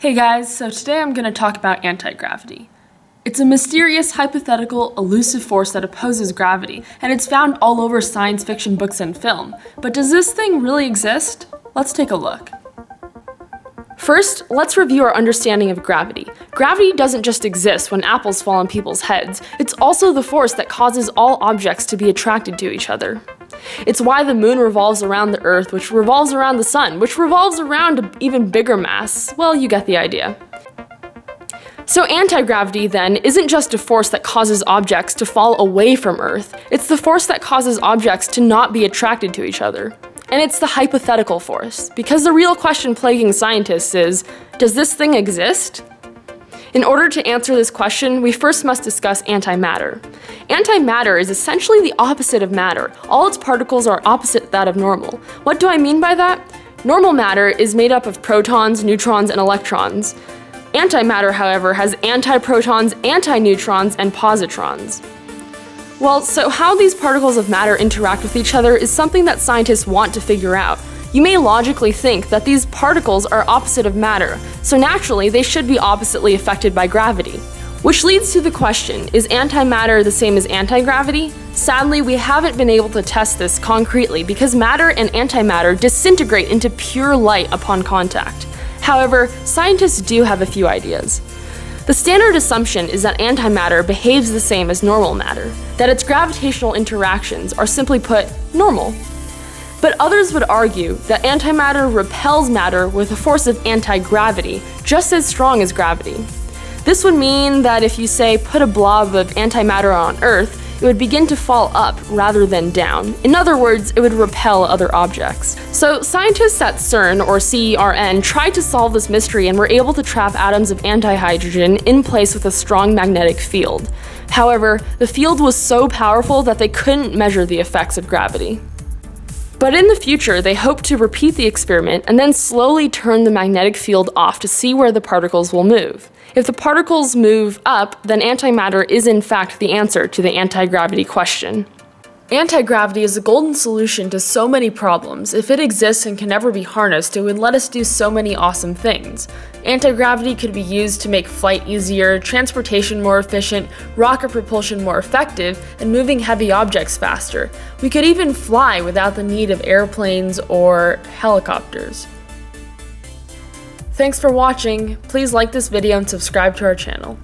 Hey guys, so today I'm going to talk about anti-gravity. It's a mysterious, hypothetical, elusive force that opposes gravity, and it's found all over science fiction books and film. But does this thing really exist? Let's take a look. First, let's review our understanding of gravity. Gravity doesn't just exist when apples fall on people's heads, it's also the force that causes all objects to be attracted to each other. It's why the moon revolves around the Earth, which revolves around the sun, which revolves around an even bigger mass. Well, you get the idea. So anti-gravity, then, isn't just a force that causes objects to fall away from Earth, it's the force that causes objects to not be attracted to each other. And it's the hypothetical force, because the real question plaguing scientists is, does this thing exist? In order to answer this question, we first must discuss antimatter. Antimatter is essentially the opposite of matter. All its particles are opposite that of normal. What do I mean by that? Normal matter is made up of protons, neutrons, and electrons. Antimatter, however, has antiprotons, antineutrons, and positrons. Well, so how these particles of matter interact with each other is something that scientists want to figure out. You may logically think that these particles are opposite of matter, so naturally they should be oppositely affected by gravity. Which leads to the question, is antimatter the same as anti-gravity? Sadly, we haven't been able to test this concretely because matter and antimatter disintegrate into pure light upon contact. However, scientists do have a few ideas. The standard assumption is that antimatter behaves the same as normal matter, that its gravitational interactions are simply put, normal. But others would argue that antimatter repels matter with a force of anti-gravity, just as strong as gravity. This would mean that if you say put a blob of antimatter on Earth, it would begin to fall up rather than down. In other words, it would repel other objects. So scientists at CERN, or CERN, tried to solve this mystery and were able to trap atoms of antihydrogen in place with a strong magnetic field. However, the field was so powerful that they couldn't measure the effects of gravity. But in the future, they hope to repeat the experiment and then slowly turn the magnetic field off to see where the particles will move. If the particles move up, then antimatter is in fact the answer to the anti-gravity question. Anti-gravity is a golden solution to so many problems. If it exists and can never be harnessed, it would let us do so many awesome things. Anti-gravity could be used to make flight easier, transportation more efficient, rocket propulsion more effective, and moving heavy objects faster. We could even fly without the need of airplanes or helicopters. Thanks for watching. Please like this video and subscribe to our channel.